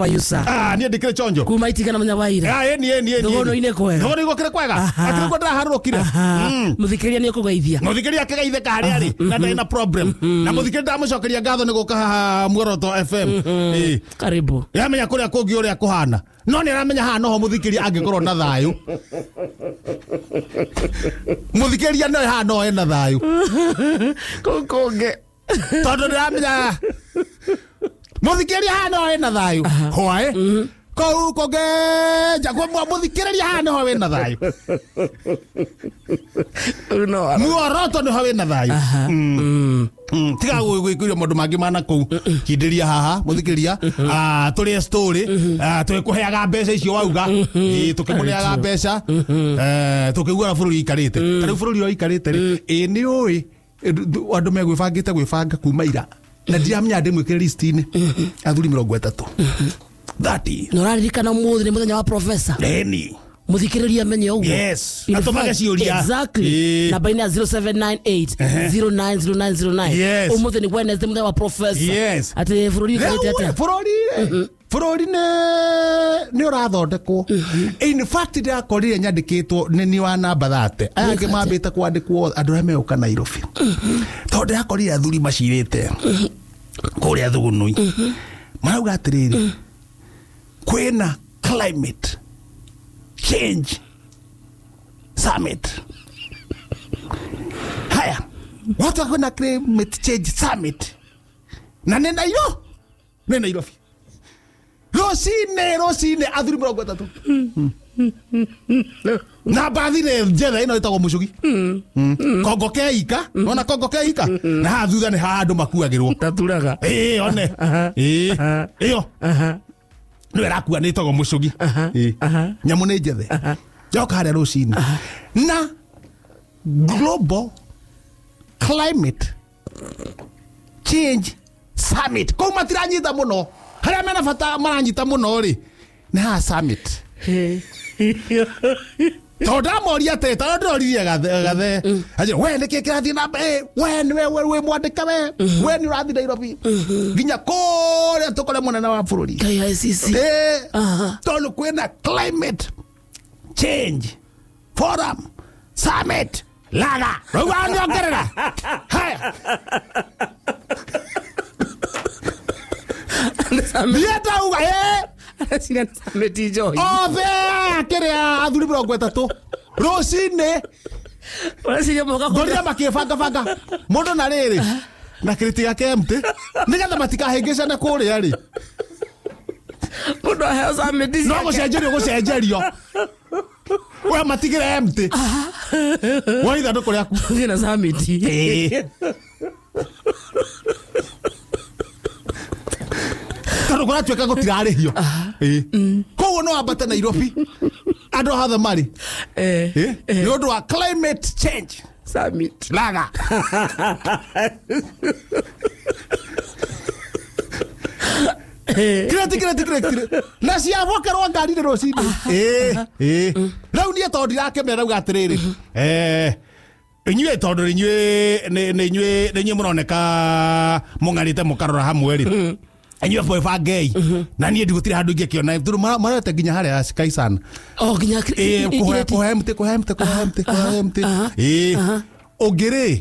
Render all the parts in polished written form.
abayusa ni ndikire chonjo kuma itigana manyawaira eni Ndogono ine kwega ndogono igokire kwega atiri kwa ndaharurukire muthikiria ni kugeithia muthikiria akageithe kari ari na ndina problem na muthikiria ndamucokeria ngatho ni guka Muoroto FM karibu yamenya kuria kungi uria kuhana no ni aramenya hana ho muthikiria angikorwo na thayu muthikiria no hana ho ena thayu konge tondu ndiramenya muthikiria hana ho ena thayu hoae kou kogeja kwa muthikiria hana ho ena thayu Muoroto ni ho ena thayu tiga gwikuria mundu mangi mana kou kindiria haha muthikiria turi story twikuheaga mbeca icio wauga tukimuneaga mbeca tukigura bururi ikarite tari bururi o ikarite ri ni ui andu megwibangite gwibanga kuma ira na ndiramenya ndimwikire list-ini athuri 30 30 noraririkana muthi ni muthenya wa professor eni muthikiriria menye uguo yes atumage ciuria exactly na baina 0798090909 umuthi ni Wednesday muthenya wa professor yes ati bururi ikarite ati bururi ni urathondekwo in fact ndakorire nyandikitwo ni wa namba 30 ayake mambite kwandikwo andu ame uka Nairobi tondu ndakorire athuri macirite kuria thugunui marauga atiriri kwina climate change summit haya watu kuna climate change summit na nena yo nena Nairobi Rosine athuri 30 na bathire njera ino itagwo mucugi kongo keika ona kongo keika na thutha ni handu makuagirwo taturaga one iyo no erakua ni tagwo mucugi nyamu ni njethe joka haria Rosine na global climate change summit ko matiranyita muno haria mena fata maranyita muno ri ni ha summit tonda moria teta ndoririe gathe aje we ni kirathi na we mwandika we ni urathi Nairobi ginya kore tukore munene wa bururi KICC tondu kwina climate change forum summit laga rwandiongerera haya Dieta uga sina summit joy kiria athuri 30 Rosine wasinya moka ngoria makibanga mundu na riri na kiriti yake empty nigetha matikahingicane kuria ri mundu ahe summit no gucenjerio we matigire empty waitha ndo kuria ku sina summit tano kwa tuweka gutirarihio koguo no ambate Nairobi andu hatha mari ni undu wa climate change summit laga kireti na cia vokerwo ngari ni Rosine rau nie tondu irakemera rauga atiriri inyue tondu inyue muroneka mungarite mukarora hamwe ri enyewe boy fagei na nie ndigutire handu ingikiona thuru marete ginya haria Sky Sana ginya kohemte ogere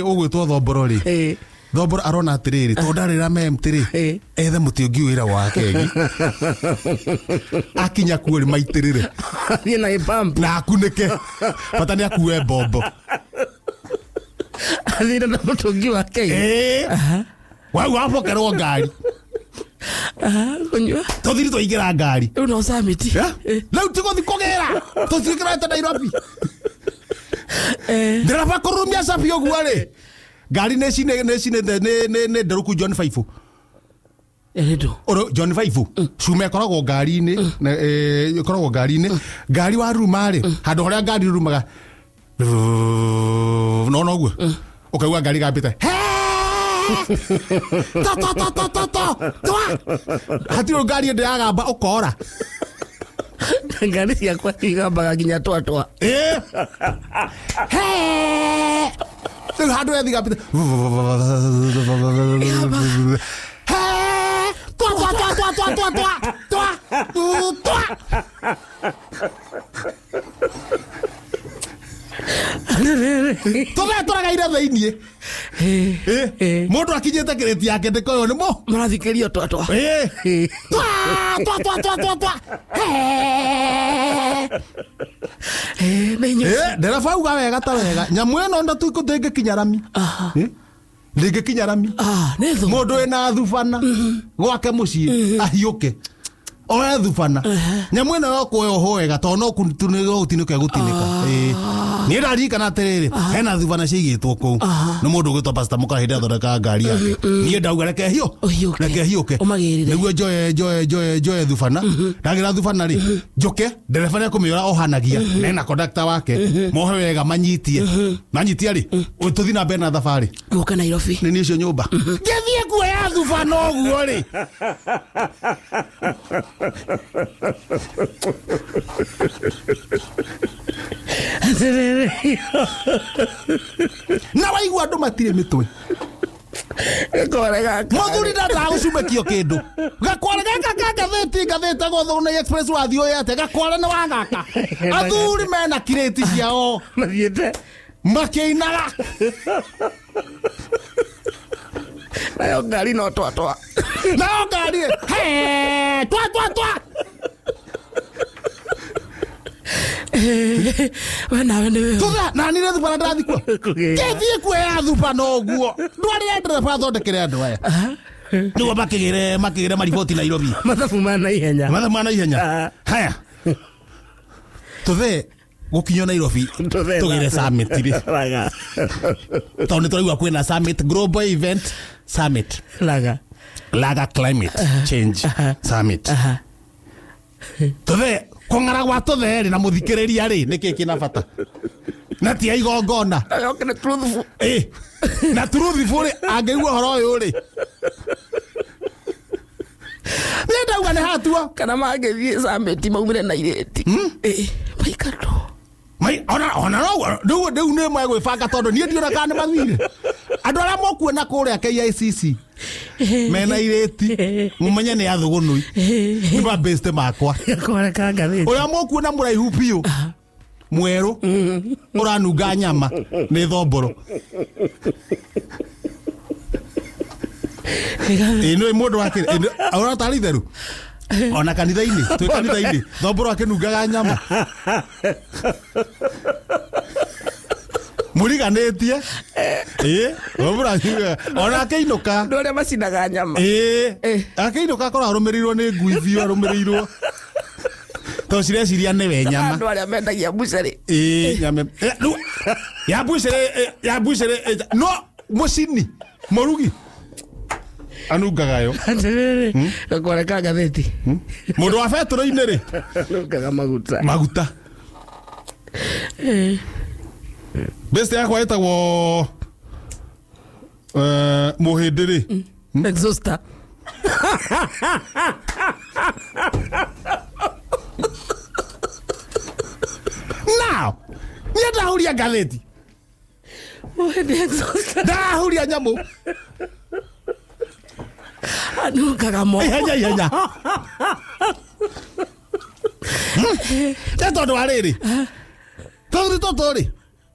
ogwitwo thomboro ri thomboro arona atiriri tondarira memtiri ethe muti ungiwira wake akinya kuori maitirire ni na ipamp na akunike patani akuwe bombo alira na mutungi wake wau wapokerwo ngari kunywa tothiri toingira ngari no summit lau tigothi kugera tuthikirete Nairobi ndiraba kurumia sapi ogware ngari necine ne nderuku John 5 eredo oro John 5 cume koragwo ngari-ini koragwo ngari-ini ngari wa rumare handu horia ngari rumaga no guo ukaigua ngari gambite hatiro ngari ende yagamba ukora ngari ciakwa igambaga nginya twatwa rĩu handũ ethigapite Tũrageire thĩinĩ mũndũ akinyĩte kĩrĩti yake ndĩkoyo nĩ mo Marathikĩrio twatwa. ndereba uga wega ta wega nyamũ ĩno ndatuiko ndĩngĩkinya rami ndĩngĩkinya rami Nĩ thũ. mũndũ wĩna thubana gwake mũciĩ ahiũke oe thubana nyamũ ĩno yokuoyoho wega tondũ no gũtinĩka gũtinĩka niĩ ndaririkana atĩrĩrĩ hena thubana ciigĩtwo kũu nĩ mũndũ ũgwĩtwo Pastor Mũka hĩndĩ athondekaga ngari yake niĩ ndauga reke hiũke nĩguo njoe thubana ndagĩra thubana rĩ njoke ndereba nĩekũmĩora ohanagia nena kondakta wake mohe wega manyitie rĩ tũthiĩ na mbere na thabarĩ Gũka Nairobi. nĩ niĩ cio nyũmba ngĩthiĩ kuoya thubana ũguo rĩ na waigua andũ matirĩ mĩtwe mũthuri ndataka gũcumĩkio kĩndũ gakware gaka ngathĩte gũthũnĩ express wathiĩ ũyũ atĩ gakware nĩ wagaka athuri mena kirĩti ciao Mathiĩte. makĩinaga Nayo ngari no twatwa. nayo ngari twa We nawe nĩ wĩ. tuga na nĩ thubana ndathikwo ngĩthiĩ kuoya thubana ũguo ndwarĩre ndereba athondekere andũ aya nĩguo makĩgĩre mariboti Nairobi Mathabu ma naihenya. mathamana ihenya haya tuthe gũkinyio Nairobi tũgĩre summit rĩ Raga. tondũ nĩ tũraigua kwĩna summit global event summit Laga climate change summit tuthe kũng'ara gwa tuthe rĩ na mũthikĩrĩria rĩ nĩkĩ kĩna bata na ti igongona Yoke nĩ truthful. na truthful rĩ angĩigua ũhoro ũyũ rĩ nĩ ndauga nĩ hatua Kana magĩthiĩ summit maumire na irĩti. Maikatũ. ona no rĩu nĩ megwĩbanga tondũ niĩ ndiona kana nĩ mathire andũ arĩa mokuona kũrĩa KICC mena irĩti mũmenye nĩ athũgũnũi nĩ mabĩste makwa Gakware ka ngathĩti. ũrĩa mokuona mũraihu biũ mwerũ ũranunga nyama nĩ thomboro nĩ mũndũ wake ũrona tarĩ itherũ ona kanitha-inĩ twĩ kanitha-inĩ thomboro akĩnungaga nyama mũriganĩtie thomboro akĩnungaga ona akĩinũka Andũ arĩa macinaga nyama. akĩinũka akorwo arũmĩrĩirwo nĩ ngui biũ arũmĩrĩirwo tondũ cireciria nĩwe nyama Andũ arĩa mendagia mbucerĩ. nyama ya mbucĩrĩ no mũcini mũrugi anungaga yo Gakware ka ngathĩti. mũndũ wa betũrũ-inĩ rĩ Nungaga maguta best yakwa ĩtagwo mũhĩndĩ rĩ Exhauster. now niĩ ndahuria ngathĩti Mũhĩndĩ exhauster. ndahuria nyamũ Anungaga moko. ihenya tondũ wa rĩrĩ tũtũ rĩ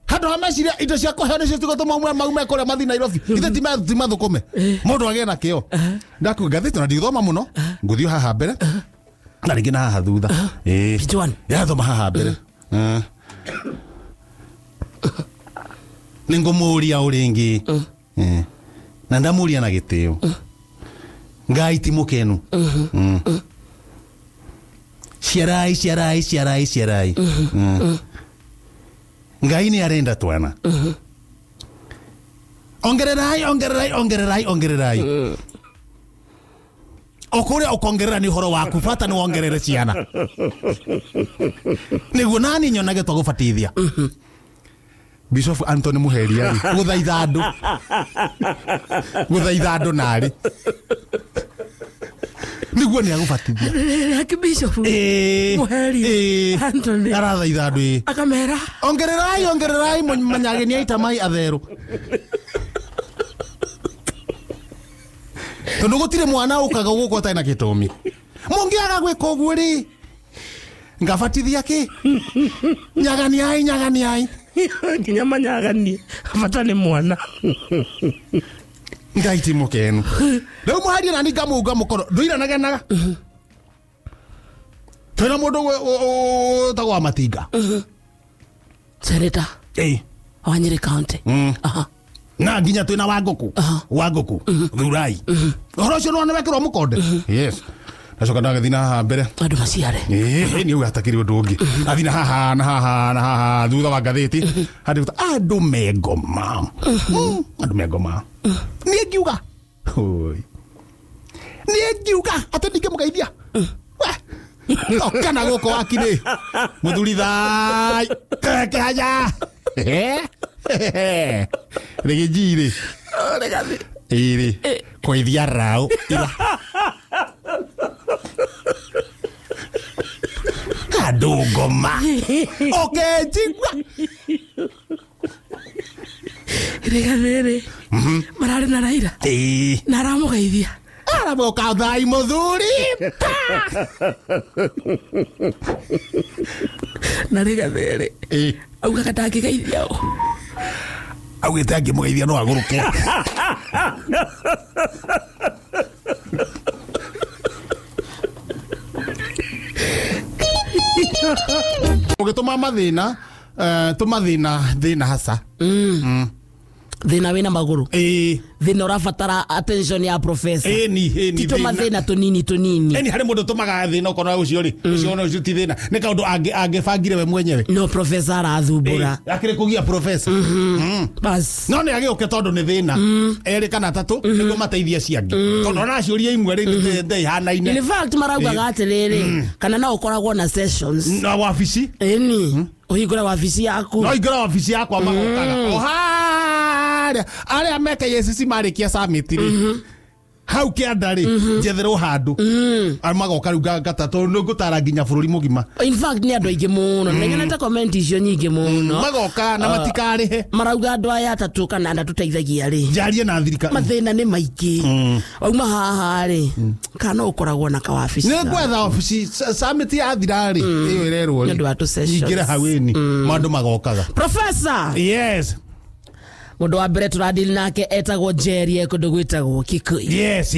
handũ ha meciria indo cia kũheo nĩcio cigũtũma maume kũrĩa mathiĩ Nairobi ithe ti mathũkũme mũndũ agĩe na kĩo ndakuga ngathĩti na ndithoma mũno ngũthiĩ haha mbere na rĩngĩ na haha thutha yathoma haha mbere nĩ ngũmũria ũrĩngĩ na ndamũria na gĩtĩo Ngai ti mũkenu ciarai Ngai nĩ arenda twana ongererai okũrĩa ũkongerera nĩ ũhoro waku bata nĩ wongerere ciana nĩguo nani nyonage twagũbatithia Bishop Anthony Muheria gũthaitha andũ narĩ nĩguo nĩ agũbatithia Bishop Muheria Anthony arathaitha andũ akamera ongererai manyage nĩ aita mai atherũ tondũ gũtirĩ mwana ũkaga gũkũ atarĩ na gĩtũmi mungiaga gwika uguo ri ngabatithia ki nyagani ai nginya manyagani bata ni mwana ngaiti mukenu leo muhari nani ngamuga mukoro nduira nagenaga tena mundu tagwa matinga Senator wa Nyeri County na nginya twina wanguku thurai horo cio no wekirwo mukonde yes nacoka ndagathina mbere andu maciare ni ugatakiri undu ungi athina haha na haha thutha wa ngathiti hadi andu megoma ni ngiuga oi ni ngiuga ati ndingemugeithia kana goko wakini muthuri thai kaya regejire regathi iri koithia rao ira adugoma okay jigwa regathi marare na Raila na ramugeithia araboka thai muthuri na regathi auga katakigeithia awite angimugeithia no aguruke ugituma mathina thina hasa thina wina maguru thina urabatara attention ya professor tito mathina tunini hari mundu tumaga thina ukona ucio ri ucio no ti thina ni kaundu angefangire we mwenyewe no professor arathumbura akire kugia professor bas no ni agiuke tondu ni thina eri kana tatu niguo mateithia ciangi tondu na ciuria imwe ri ndei hanaine in fact maraugaga atiriri kana no ukoragwo na sessions na wabici uhingura wabici yaku no ingura wabici yakwa magokaga oharia aria meka yesisi marikia summit ri hau kiandari jetherwo handu magoka riu gatatu ngutara nginya bururi mugima in fact ni andu aingi muno ngenete comment icio nyingi muno magoka na matikarihe marauga andu aya atatu kana andu tuteithagia ri jarie na thirika mathina ni maingi auma haha ri kana ukoragwo na kawabici ni gwetha wabici summit ya thirari iyo irerwo ndu atu sessions ingira haweni mandu magokaga professor yes mundu wa mbere turadili nake etagwo Jerry kundu gwitagwo Kikuyu yes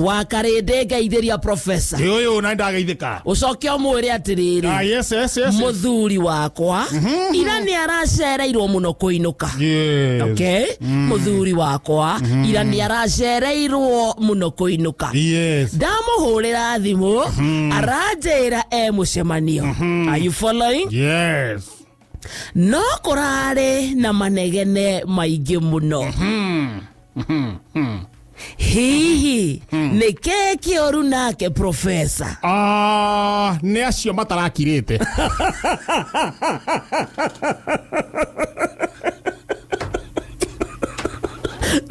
wakarinde ngeithiria professor yo na ndagaithika ucoke umwire atiriri yes muthuri wakwa ira ni aracereirwo muno kuinuka okay muthuri wakwa ira ni aracereirwo muno kuinuka ndamuhurira thimu aranjira mucemanio are you following yes no kurare na manegene maingi muno hihi ni keki oru nake professor ni acio matarakirite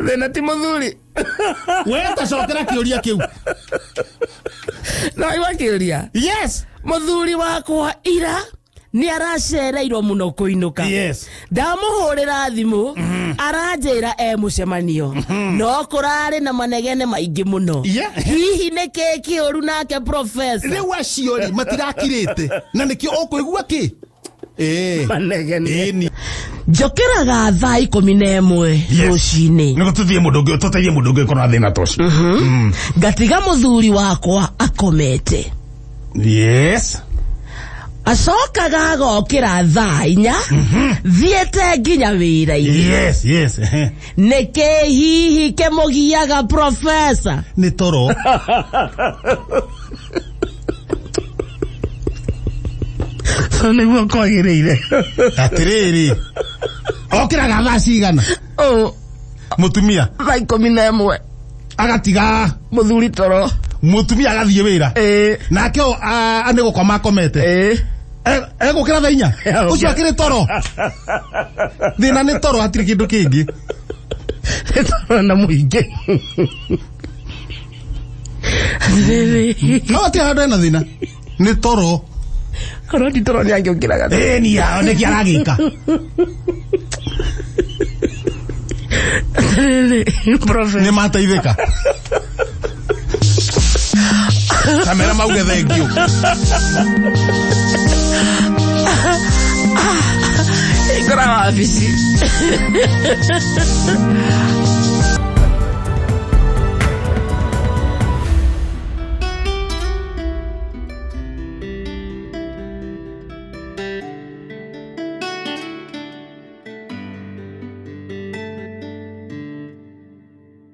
thina ti muthuri we tacokera kiuria kiu na iwa kiuria yes muthuri wakwa ira ni aracereirwo muno kuinuka ndamuhurira thimu aranjira mucemanio no kurari na manegene maingi muno hihi ni keki oru nake professor riu acio ri matirakirite na nikio ukuigua ki manegene njokeraga thaa 11 rucini niguo tuthie mundu ungi tuteithie mundu ungi korwo thina toci ngatiga muthuri wakwa akomete yes acokaga agokira thaa 4 thiete nginya wira-ini yes niki hihi kemugiaga professor ni toro niguo kwagiriire atiriri okiraga thaa cigana mutumia thaa 11 agatiga muthuri toro mutumia agathie wira nake ni gukoma akomete egukira thaa 4 ucio akiri toro thina ni toro hatiri kindu kingi na muingi no ati hado na thina ni toro korwo ti toro ni angiukiraga ni yao ni kiaragika ni mateithika Kamera mauge thank you. Ikora wabici.